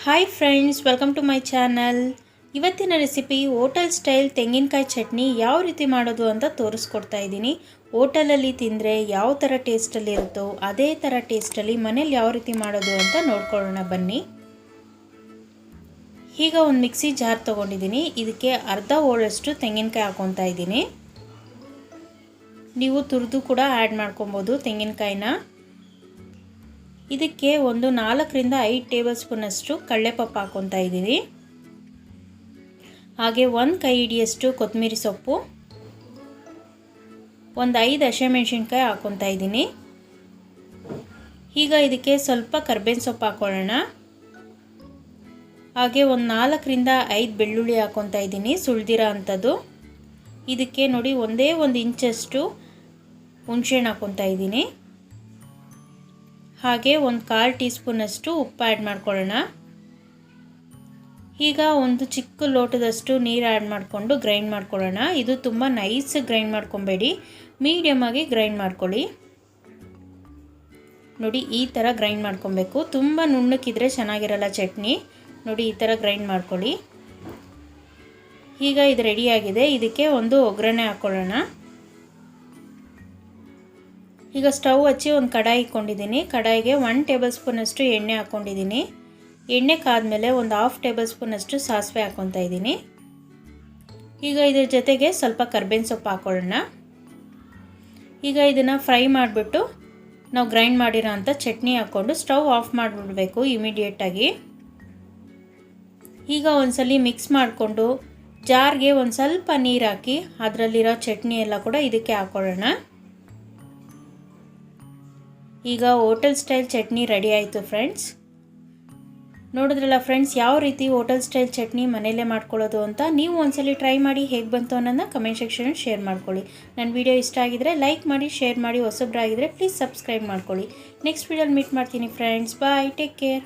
Hi friends, welcome to my channel. ಇವತ್ತಿನ recipe hotel style ತೆಂಗಿನಕಾಯಿ ಚಟ್ನಿ ಯಾವ ರೀತಿ ಮಾಡೋದು ಅಂತ ತೋರಿಸ್ಕೊಡ್ತಾ ಇದ್ದೀನಿ. ಹೋಟೆಲಲ್ಲಿ ತಿಂದರೆ ಯಾವ ಥರ ಟೇಸ್ಟಲ್ಲಿ ಇರುತ್ತೋ ಅದೇ ಥರ ಟೇಸ್ಟಲ್ಲಿ ಮನೇಲಿ ಯಾವ ರೀತಿ ಮಾಡೋದು ಅಂತ ನೋಡ್ಕೊಳ್ಳೋಣ ಬನ್ನಿ. ಈಗ ಒಂದು ಮಿಕ್ಸಿ ಜಾರ್ ತೊಗೊಂಡಿದ್ದೀನಿ. ಇದಕ್ಕೆ ಅರ್ಧ ಹೋಳಷ್ಟು ತೆಂಗಿನಕಾಯಿ ಹಾಕ್ಕೊತಾ ಇದ್ದೀನಿ. ನೀವು ತುರಿದು ಕೂಡ ಆ್ಯಡ್ ಮಾಡ್ಕೊಬೋದು ತೆಂಗಿನಕಾಯಿನ. ಇದಕ್ಕೆ ಒಂದು 4 ರಿಂದ 5 ಟೇಬಲ್ ಸ್ಪೂನಷ್ಟು ಕಡಲೆಪಪ್ಪು ಹಾಕ್ಕೊತಾ ಇದ್ದೀನಿ. ಹಾಗೆ 1 ಕೈ ಹಿಡಿಯಷ್ಟು ಕೊತ್ತಂಬರಿ ಸೊಪ್ಪು, ಒಂದು 5 ಹಸಿಮೆಣಸಿನಕಾಯಿ ಹಾಕ್ಕೊತಾ ಇದ್ದೀನಿ. ಈಗ ಇದಕ್ಕೆ ಸ್ವಲ್ಪ ಕರಿಬೇವಿನ ಸೊಪ್ಪು ಹಾಕ್ಕೊಳ್ಳೋಣ. ಹಾಗೆ ಒಂದು 4 ರಿಂದ 5 ಬೆಳ್ಳುಳ್ಳಿ ಹಾಕ್ಕೊತಾ ಇದ್ದೀನಿ, ಸುಳಿದಿರೋ ಅಂಥದ್ದು. ಇದಕ್ಕೆ ನೋಡಿ ಒಂದೇ 1 ಇಂಚಷ್ಟು ಹುಣಸೆಹಣ್ಣು ಹಾಕ್ಕೊತಾ ಇದ್ದೀನಿ. ಹಾಗೆ ಒಂದು 1/4 ಟೀ ಸ್ಪೂನಷ್ಟು ಉಪ್ಪು ಆ್ಯಡ್ ಮಾಡ್ಕೊಳ್ಳೋಣ. ಈಗ ಒಂದು ಚಿಕ್ಕ ಲೋಟದಷ್ಟು ನೀರು ಆ್ಯಡ್ ಮಾಡಿಕೊಂಡು ಗ್ರೈಂಡ್ ಮಾಡ್ಕೊಳ್ಳೋಣ. ಇದು ತುಂಬ ನೈಸ್ ಗ್ರೈಂಡ್ ಮಾಡ್ಕೊಬೇಡಿ, ಮೀಡಿಯಮ್ ಆಗಿ ಗ್ರೈಂಡ್ ಮಾಡ್ಕೊಳ್ಳಿ. ನೋಡಿ ಈ ಥರ ಗ್ರೈಂಡ್ ಮಾಡ್ಕೊಬೇಕು. ತುಂಬ ನುಣ್ಣಕ್ಕಿದ್ರೆ ಚೆನ್ನಾಗಿರಲ್ಲ ಚಟ್ನಿ. ನೋಡಿ ಈ ಥರ ಗ್ರೈಂಡ್ ಮಾಡ್ಕೊಳ್ಳಿ. ಈಗ ಇದು ರೆಡಿಯಾಗಿದೆ. ಇದಕ್ಕೆ ಒಂದು ಒಗ್ಗರಣೆ ಹಾಕ್ಕೊಳ್ಳೋಣ. ಈಗ ಸ್ಟವ್ ಹಚ್ಚಿ ಒಂದು ಕಡಾಯಿ ಇಟ್ಕೊಂಡಿದ್ದೀನಿ. ಕಡಾಯಿಗೆ 1 ಟೇಬಲ್ ಸ್ಪೂನಷ್ಟು ಎಣ್ಣೆ ಹಾಕ್ಕೊಂಡಿದ್ದೀನಿ. ಎಣ್ಣೆ ಕಾದ್ಮೇಲೆ ಒಂದು 1/2 ಟೇಬಲ್ ಸ್ಪೂನಷ್ಟು ಸಾಸಿವೆ ಹಾಕ್ಕೊತಾ ಇದ್ದೀನಿ. ಈಗ ಇದ್ರ ಜೊತೆಗೆ ಸ್ವಲ್ಪ ಕರಿಬೇವಿನ ಸೊಪ್ಪು ಹಾಕ್ಕೊಳ್ಳೋಣ. ಈಗ ಇದನ್ನು ಫ್ರೈ ಮಾಡಿಬಿಟ್ಟು ನಾವು ಗ್ರೈಂಡ್ ಮಾಡಿರೋ ಅಂಥ ಚಟ್ನಿ ಹಾಕ್ಕೊಂಡು ಸ್ಟವ್ ಆಫ್ ಮಾಡಿಬಿಡಬೇಕು ಇಮಿಡಿಯೇಟಾಗಿ. ಈಗ ಒಂದ್ಸಲಿ ಮಿಕ್ಸ್ ಮಾಡಿಕೊಂಡು ಜಾರ್ಗೆ ಒಂದು ಸ್ವಲ್ಪ ನೀರು ಹಾಕಿ ಅದರಲ್ಲಿರೋ ಚಟ್ನಿ ಎಲ್ಲ ಕೂಡ ಇದಕ್ಕೆ ಹಾಕ್ಕೊಳ್ಳೋಣ. ಈಗ ಹೋಟೆಲ್ ಸ್ಟೈಲ್ ಚಟ್ನಿ ರೆಡಿ ಆಯಿತು ಫ್ರೆಂಡ್ಸ್. ನೋಡಿದ್ರಲ್ಲ ಫ್ರೆಂಡ್ಸ್, ಯಾವ ರೀತಿ ಹೋಟೆಲ್ ಸ್ಟೈಲ್ ಚಟ್ನಿ ಮನೆಯಲ್ಲೇ ಮಾಡ್ಕೊಳ್ಳೋದು ಅಂತ. ನೀವು ಒಂದ್ಸಲಿ ಟ್ರೈ ಮಾಡಿ ಹೇಗೆ ಬಂತು ಅನ್ನೋದನ್ನ ಕಮೆಂಟ್ ಸೆಕ್ಷನಲ್ಲಿ ಶೇರ್ ಮಾಡ್ಕೊಳ್ಳಿ. ನನ್ನ ವಿಡಿಯೋ ಇಷ್ಟ ಆಗಿದ್ರೆ ಲೈಕ್ ಮಾಡಿ, ಶೇರ್ ಮಾಡಿ. ಹೊಸಬ್ರಾಗಿದ್ದರೆ ಪ್ಲೀಸ್ ಸಬ್ಸ್ಕ್ರೈಬ್ ಮಾಡ್ಕೊಳ್ಳಿ. ನೆಕ್ಸ್ಟ್ ವಿಡಿಯೋಲಿ ಮೀಟ್ ಮಾಡ್ತೀನಿ ಫ್ರೆಂಡ್ಸ್. ಬಾಯ್, ಟೇಕ್ ಕೇರ್.